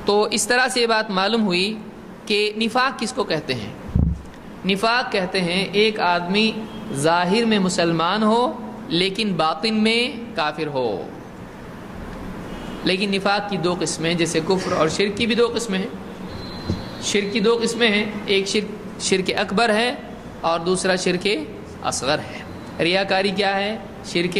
تو اس طرح سے یہ بات معلوم ہوئی کہ نفاق کس کو کہتے ہیں. نفاق کہتے ہیں ایک آدمی ظاہر میں مسلمان ہو لیکن باطن میں کافر ہو. لیکن نفاق کی دو قسمیں، جیسے کفر اور شرک کی بھی دو قسمیں ہیں. شرک کی دو قسمیں ہیں، ایک شرک اکبر ہے اور دوسرا شرک اصغر ہے. ریاکاری کیا ہے؟ شرک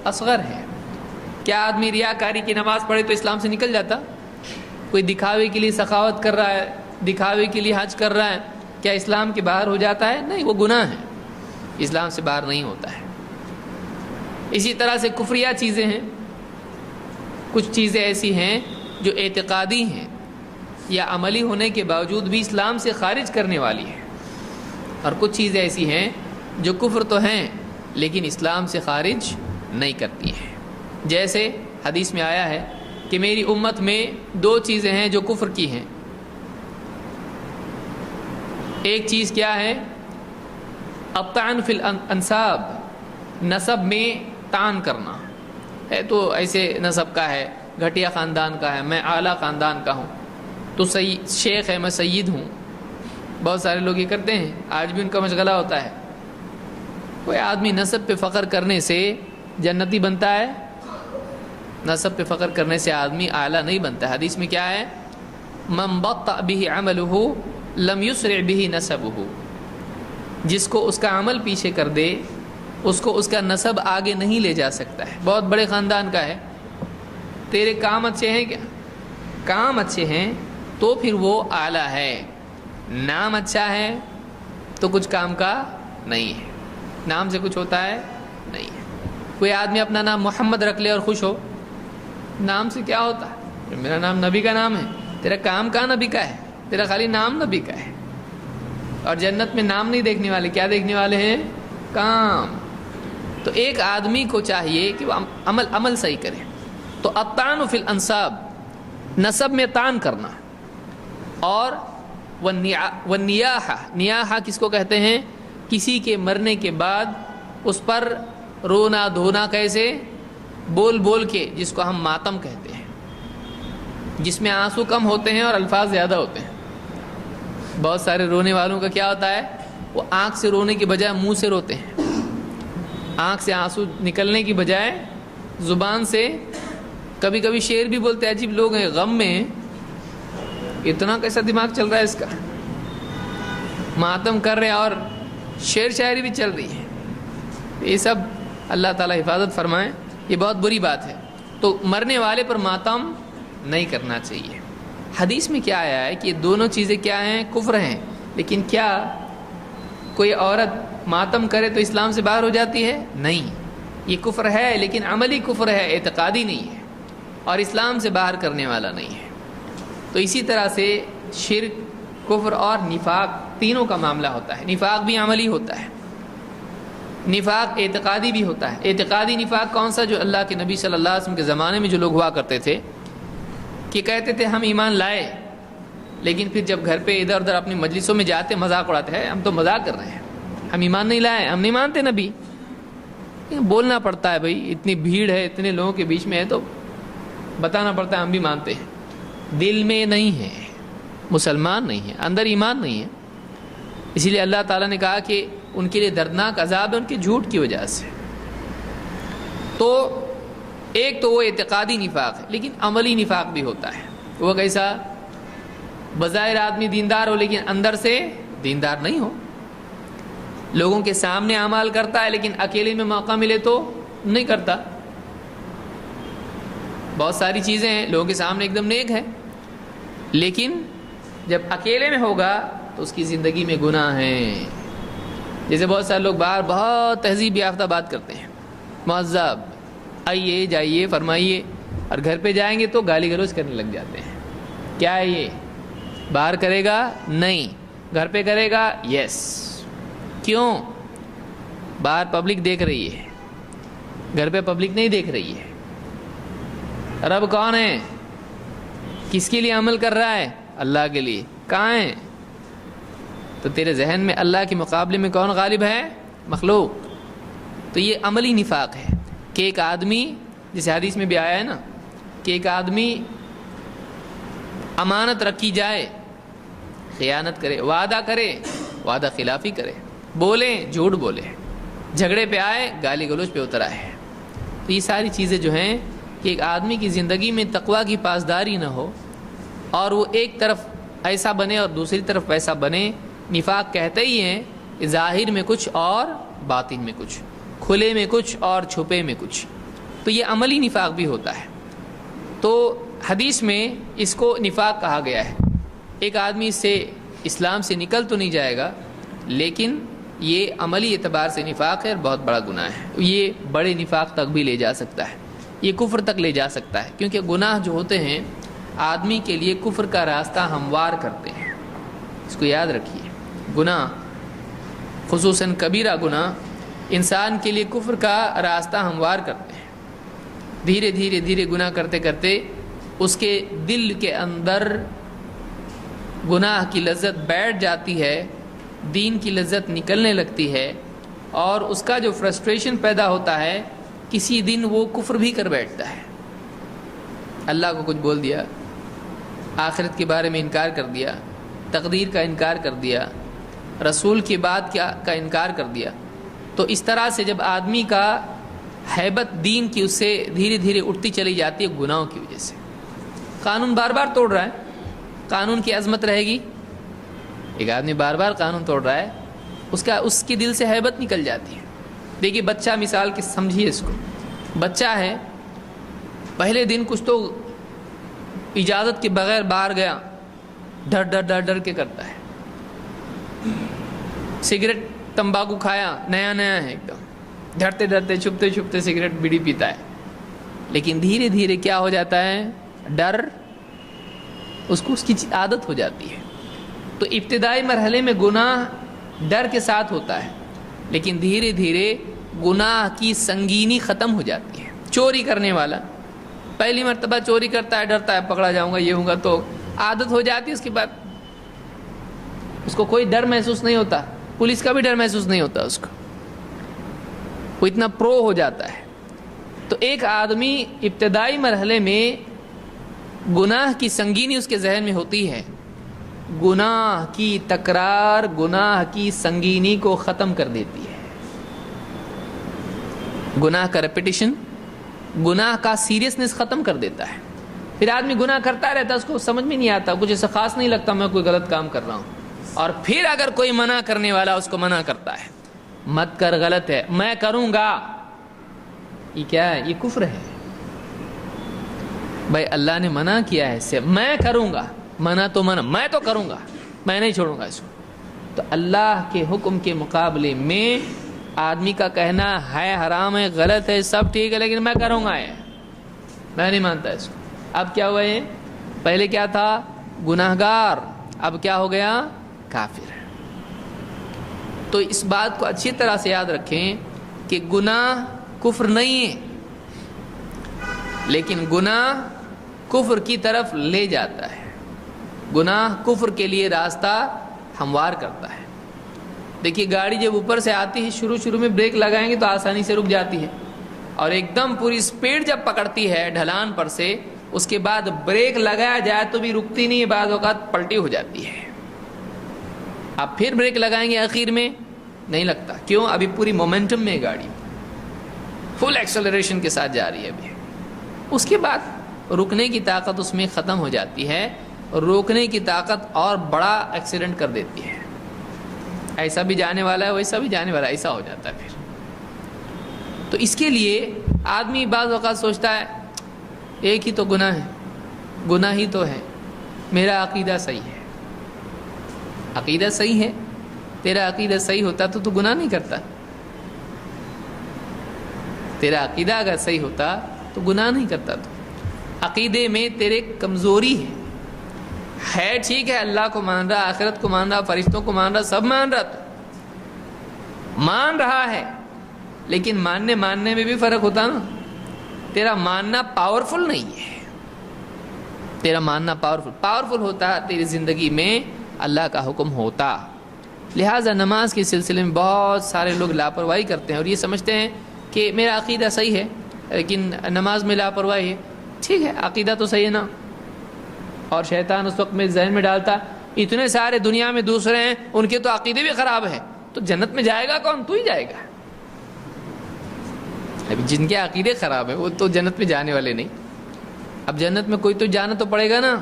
اصغر ہے. کیا آدمی ریاکاری کی نماز پڑھے تو اسلام سے نکل جاتا؟ کوئی دکھاوے کے لیے سخاوت کر رہا ہے، دکھاوے کے لیے حج کر رہا ہے، کیا اسلام کے باہر ہو جاتا ہے؟ نہیں، وہ گناہ ہے، اسلام سے باہر نہیں ہوتا ہے. اسی طرح سے کفریہ چیزیں ہیں. کچھ چیزیں ایسی ہیں جو اعتقادی ہیں یا عملی ہونے کے باوجود بھی اسلام سے خارج کرنے والی ہیں، اور کچھ چیزیں ایسی ہیں جو کفر تو ہیں لیکن اسلام سے خارج نہیں کرتی ہیں. جیسے حدیث میں آیا ہے کہ میری امت میں دو چیزیں ہیں جو کفر کی ہیں. ایک چیز کیا ہے؟ الطعن فی الانساب، نسب میں طعن کرنا ہے. تو ایسے نسب کا ہے، گھٹیا خاندان کا ہے، میں اعلیٰ خاندان کا ہوں، تو شیخ ہے، میں سید ہوں. بہت سارے لوگ یہ کرتے ہیں، آج بھی ان کا مشغلہ ہوتا ہے. کوئی آدمی نسب پہ فخر کرنے سے جنتی بنتا ہے؟ نسب پہ فخر کرنے سے آدمی اعلیٰ نہیں بنتا. حدیث میں کیا ہے؟ من بطأ به عمله لم يسرع به نسبه. جس کو اس کا عمل پیچھے کر دے اس کو اس کا نسب آگے نہیں لے جا سکتا ہے. بہت بڑے خاندان کا ہے، تیرے کام اچھے ہیں کیا؟ کام اچھے ہیں تو پھر وہ اعلیٰ ہے. نام اچھا ہے تو کچھ کام کا نہیں ہے، نام سے کچھ ہوتا ہے نہیں ہے. کوئی آدمی اپنا نام محمد رکھ لے اور خوش ہو، نام سے کیا ہوتا ہے؟ میرا نام نبی کا نام ہے. تیرا کام کا نبی کا ہے، تیرا خالی نام نبی کا ہے. اور جنت میں نام نہیں دیکھنے والے، کیا دیکھنے والے ہیں؟ کام. تو ایک آدمی کو چاہیے کہ وہ عمل صحیح کرے. تو الطعن فی الانساب، نسب میں طعن کرنا. اور والنیاحہ، نیاحہ کس کو کہتے ہیں؟ کسی کے مرنے کے بعد اس پر رونا دھونا. کیسے؟ بول بول کے، جس کو ہم ماتم کہتے ہیں، جس میں آنسو کم ہوتے ہیں اور الفاظ زیادہ ہوتے ہیں. بہت سارے رونے والوں کا کیا ہوتا ہے؟ وہ آنکھ سے رونے کے بجائے منہ سے روتے ہیں. آنکھ سے آنسو نکلنے کی بجائے زبان سے. کبھی کبھی شعر بھی بولتے ہیں. عجیب لوگ ہیں، غم میں اتنا کیسا دماغ چل رہا ہے اس کا، ماتم کر رہے اور شعر شاعری بھی چل رہی ہے. یہ سب اللہ تعالیٰ حفاظت فرمائے، یہ بہت بری بات ہے. تو مرنے والے پر ماتم نہیں کرنا چاہیے. حدیث میں کیا آیا ہے کہ یہ دونوں چیزیں کیا ہیں؟ کفر ہیں. لیکن کیا کوئی عورت ماتم کرے تو اسلام سے باہر ہو جاتی ہے؟ نہیں، یہ کفر ہے لیکن عملی کفر ہے، اعتقادی نہیں ہے اور اسلام سے باہر کرنے والا نہیں ہے. تو اسی طرح سے شرک، کفر اور نفاق تینوں کا معاملہ ہوتا ہے. نفاق بھی عملی ہوتا ہے، نفاق اعتقادی بھی ہوتا ہے. اعتقادی نفاق کون سا؟ جو اللہ کے نبی صلی اللہ علیہ وسلم کے زمانے میں جو لوگ ہوا کرتے تھے کہ کہتے تھے ہم ایمان لائے، لیکن پھر جب گھر پہ ادھر ادھر اپنی مجلسوں میں جاتے مذاق اڑاتے ہیں، ہم تو مذاق کر رہے ہیں، ہم ایمان نہیں لائے، ہم نہیں مانتے نبی. بولنا پڑتا ہے بھائی، اتنی بھیڑ ہے، اتنے لوگوں کے بیچ میں ہے تو بتانا پڑتا ہے ہم بھی مانتے ہیں. دل میں نہیں ہے، مسلمان نہیں ہے، اندر ایمان نہیں ہے. اسی لیے اللہ تعالیٰ نے کہا کہ ان کے لیے دردناک عذاب ہے ان کے جھوٹ کی وجہ سے. تو ایک تو وہ اعتقادی نفاق ہے، لیکن عملی نفاق بھی ہوتا ہے. وہ کیسا؟ بظاہر آدمی دیندار ہو لیکن اندر سے دیندار نہیں ہو. لوگوں کے سامنے اعمال کرتا ہے لیکن اکیلے میں موقع ملے تو نہیں کرتا. بہت ساری چیزیں ہیں، لوگوں کے سامنے ایک دم نیک ہے لیکن جب اکیلے میں ہوگا تو اس کی زندگی میں گناہ ہیں. جیسے بہت سارے لوگ باہر بہت تہذیب یافتہ بات کرتے ہیں، مہذب، آئیے جائیے فرمائیے، اور گھر پہ جائیں گے تو گالی گلوچ کرنے لگ جاتے ہیں. کیا ہے یہ؟ باہر کرے گا نہیں، گھر پہ کرے گا یس. کیوں؟ باہر پبلک دیکھ رہی ہے، گھر پہ پبلک نہیں دیکھ رہی ہے. رب کون ہے؟ کس کے لیے عمل کر رہا ہے؟ اللہ کے لیے. کہاں ہے؟ تو تیرے ذہن میں اللہ کے مقابلے میں کون غالب ہے؟ مخلوق. تو یہ عملی نفاق ہے کہ ایک آدمی، جیسے حدیث میں بھی آیا ہے نا، کہ ایک آدمی امانت رکھی جائے خیانت کرے، وعدہ کرے وعدہ خلافی کرے، بولیں جھوٹ بولے، جھگڑے پہ آئے گالی گلوچ پہ اتر آئے۔ تو یہ ساری چیزیں جو ہیں کہ ایک آدمی کی زندگی میں تقویٰ کی پاسداری نہ ہو اور وہ ایک طرف ایسا بنے اور دوسری طرف ویسا بنے۔ نفاق کہتے ہی ہیں کہ ظاہر میں کچھ اور باطن میں کچھ، کھلے میں کچھ اور چھپے میں کچھ، تو یہ عملی نفاق بھی ہوتا ہے۔ تو حدیث میں اس کو نفاق کہا گیا ہے۔ ایک آدمی سے اسلام سے نکل تو نہیں جائے گا، لیکن یہ عملی اعتبار سے نفاق ہے اور بہت بڑا گناہ ہے۔ یہ بڑے نفاق تک بھی لے جا سکتا ہے، یہ کفر تک لے جا سکتا ہے، کیونکہ گناہ جو ہوتے ہیں آدمی کے لیے کفر کا راستہ ہموار کرتے ہیں۔ اس کو یاد رکھیے، گناہ خصوصاً کبیرہ گناہ انسان کے لیے کفر کا راستہ ہموار کرتے ہیں۔ دھیرے دھیرے دھیرے گناہ کرتے کرتے اس کے دل کے اندر گناہ کی لذت بیٹھ جاتی ہے، دین کی لذت نکلنے لگتی ہے، اور اس کا جو فرسٹریشن پیدا ہوتا ہے کسی دن وہ کفر بھی کر بیٹھتا ہے۔ اللہ کو کچھ بول دیا، آخرت کے بارے میں انکار کر دیا، تقدیر کا انکار کر دیا، رسول کی بات کا انکار کر دیا۔ تو اس طرح سے جب آدمی کا ہیبت دین کی اس سے دھیرے دھیرے اٹھتی چلی جاتی ہے گناہوں کی وجہ سے۔ قانون بار بار توڑ رہا ہے، قانون کی عظمت رہے گی۔ ایک آدمی بار بار قانون توڑ رہا ہے، اس کے دل سے ہیبت نکل جاتی ہے۔ دیکھیے بچہ، مثال کی سمجھیے اس کو، بچہ ہے، پہلے دن کچھ تو اجازت کے بغیر باہر گیا، ڈر ڈر ڈر ڈر کے کرتا ہے، سگریٹ تمباکو کھایا، نیا نیا ہے ایک دم، ڈرتے ڈرتے چھپتے چھپتے سگریٹ بیڑی پیتا ہے، لیکن دھیرے دھیرے کیا ہو جاتا ہے، ڈر اس کی عادت ہو جاتی ہے۔ تو ابتدائی مرحلے میں گناہ ڈر کے ساتھ ہوتا ہے، لیکن دھیرے دھیرے گناہ کی سنگینی ختم ہو جاتی ہے۔ چوری کرنے والا پہلی مرتبہ چوری کرتا ہے، ڈرتا ہے پکڑا جاؤں گا، یہ ہوں گا، تو عادت ہو جاتی ہے، اس کے بعد اس کو کوئی ڈر محسوس نہیں ہوتا، پولیس کا بھی ڈر محسوس نہیں ہوتا اس کو، وہ اتنا پرو ہو جاتا ہے۔ تو ایک آدمی ابتدائی مرحلے میں گناہ کی سنگینی اس کے ذہن میں ہوتی ہے، گناہ کی تکرار گناہ کی سنگینی کو ختم کر دیتی ہے۔ گناہ کا ریپیٹیشن گناہ کا سیریسنس ختم کر دیتا ہے۔ پھر آدمی گناہ کرتا رہتا ہے، اس کو سمجھ میں نہیں آتا، کچھ ایسا خاص نہیں لگتا میں کوئی غلط کام کر رہا ہوں، اور پھر اگر کوئی منع کرنے والا اس کو منع کرتا ہے، مت کر، غلط ہے، میں کروں گا، یہ کیا ہے؟ یہ کفر ہے۔ بھائی اللہ نے منع کیا ہے، اس سے میں کروں گا، منع تو منع، میں تو کروں گا، میں نہیں چھوڑوں گا اس کو۔ تو اللہ کے حکم کے مقابلے میں آدمی کا کہنا ہے حرام ہے، غلط ہے، سب ٹھیک ہے، لیکن میں کروں گا، میں نہیں مانتا اس کو۔ اب کیا ہوا ہے؟ پہلے کیا تھا؟ گناہگار، اب کیا ہو گیا؟ کافر۔ تو اس بات کو اچھی طرح سے یاد رکھیں کہ گناہ کفر نہیں ہے، لیکن گناہ کفر کی طرف لے جاتا ہے، گناہ کفر کے لیے راستہ ہموار کرتا ہے۔ دیکھیے گاڑی جب اوپر سے آتی ہے، شروع میں بریک لگائیں گے تو آسانی سے رک جاتی ہے، اور ایک دم پوری سپیڈ جب پکڑتی ہے ڈھلان پر سے، اس کے بعد بریک لگایا جائے تو بھی رکتی نہیں ہے، بعض اوقات پلٹی ہو جاتی ہے۔ اب پھر بریک لگائیں گے آخر میں، نہیں لگتا، کیوں؟ ابھی پوری مومنٹم میں گاڑی فل ایکسلریشن کے ساتھ جا رہی ہے ابھی۔ اس کے بعد رکنے کی طاقت اس میں ختم ہو جاتی ہے، اور روکنے کی طاقت اور بڑا ایکسیڈنٹ کر دیتی ہے، ایسا بھی جانے والا ہے ویسا بھی جانے والا ہے، ایسا ہو جاتا ہے پھر۔ تو اس کے لیے آدمی بعض اوقات سوچتا ہے ایک ہی تو گناہ ہے، گناہ ہی تو ہے، میرا عقیدہ صحیح ہے۔ عقیدہ صحیح ہے؟ تیرا عقیدہ صحیح ہوتا تو گناہ نہیں کرتا، تیرا عقیدہ اگر صحیح ہوتا تو گناہ نہیں کرتا۔ تو عقیدے میں تیرے کمزوری ہے، ٹھیک ہے، اللہ کو مان رہا، آخرت کو مان رہا، فرشتوں کو مان رہا، سب مان رہا، تو مان رہا ہے، لیکن ماننے میں بھی فرق ہوتا نا۔ تیرا ماننا پاورفل نہیں ہے، تیرا ماننا پاورفل ہوتا، تیری زندگی میں اللہ کا حکم ہوتا۔ لہٰذا نماز کے سلسلے میں بہت سارے لوگ لاپرواہی کرتے ہیں، اور یہ سمجھتے ہیں کہ میرا عقیدہ صحیح ہے لیکن نماز میں لاپرواہی ہے۔ ٹھیک ہے، عقیدہ تو صحیح ہے نا، اور شیطان اس وقت میں ذہن میں ڈالتا اتنے سارے دنیا میں دوسرے ہیں، ان کے تو عقیدے بھی خراب ہیں، تو جنت میں جائے گا کون؟ تو ہی جائے گا۔ ابھی جن کے عقیدے خراب ہیں وہ تو جنت میں جانے والے نہیں۔ اب جنت میں کوئی تو جانا تو پڑے گا نا،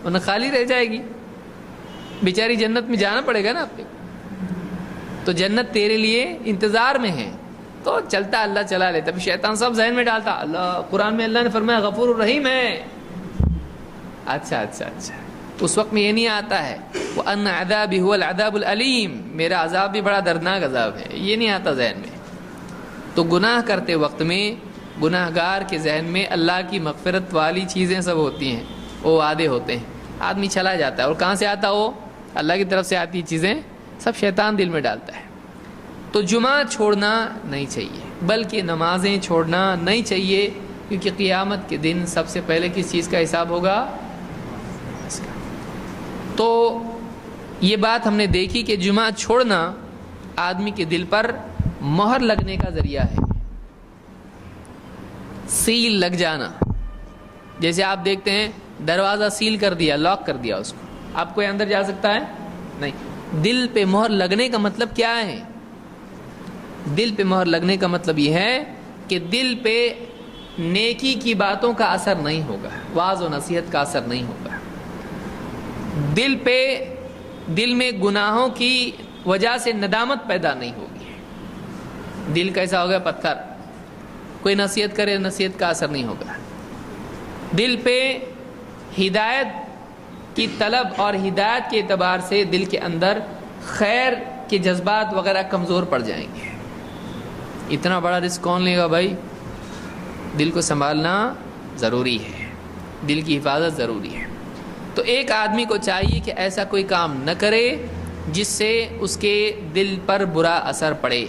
ورنہ خالی رہ جائے گی بیچاری، جنت میں جانا پڑے گا نا آپ کو۔ تو جنت تیرے لیے انتظار میں ہے، تو چلتا اللہ چلا لیتا۔ ابھی شیطان سب ذہن میں ڈالتا، اللہ قرآن میں اللہ نے فرمایا غفور الرحیم ہے۔ اچھا اس وقت میں یہ نہیں آتا ہے وَأَنَّ عَذَابِي هُوَ الْعَذَابُ الْأَلِيمُ، میرا عذاب بھی بڑا دردناک عذاب ہے، یہ نہیں آتا ذہن میں۔ تو گناہ کرتے وقت میں گناہ گار کے ذہن میں اللہ کی مغفرت والی چیزیں سب ہوتی ہیں، وہ وعدے ہوتے ہیں، آدمی چلا جاتا ہے۔ اور کہاں سے آتا وہ؟ اللہ کی طرف سے آتی چیزیں سب شیطان دل میں ڈالتا ہے۔ تو جمعہ چھوڑنا نہیں چاہیے، بلکہ نمازیں چھوڑنا نہیں چاہیے، کیونکہ قیامت کے دن سب سے پہلے کس چیز کا حساب ہوگا؟ تو یہ بات ہم نے دیکھی کہ جمعہ چھوڑنا آدمی کے دل پر مہر لگنے کا ذریعہ ہے، سیل لگ جانا۔ جیسے آپ دیکھتے ہیں دروازہ سیل کر دیا، لاک کر دیا اس کو، آپ کوئی اندر جا سکتا ہے؟ نہیں۔ دل پہ مہر لگنے کا مطلب کیا ہے؟ دل پہ مہر لگنے کا مطلب یہ ہے کہ دل پہ نیکی کی باتوں کا اثر نہیں ہوگا، واعظ و نصیحت کا اثر نہیں ہوگا، دل میں گناہوں کی وجہ سے ندامت پیدا نہیں ہوگی۔ دل کیسا ہوگا؟ پتھر، کوئی نصیحت کرے نصیحت کا اثر نہیں ہوگا۔ دل پہ ہدایت کی طلب اور ہدایت کے اعتبار سے دل کے اندر خیر کے جذبات وغیرہ کمزور پڑ جائیں گے۔ اتنا بڑا رزق کون لے گا بھائی؟ دل کو سنبھالنا ضروری ہے، دل کی حفاظت ضروری ہے۔ تو ایک آدمی کو چاہیے کہ ایسا کوئی کام نہ کرے جس سے اس کے دل پر برا اثر پڑے۔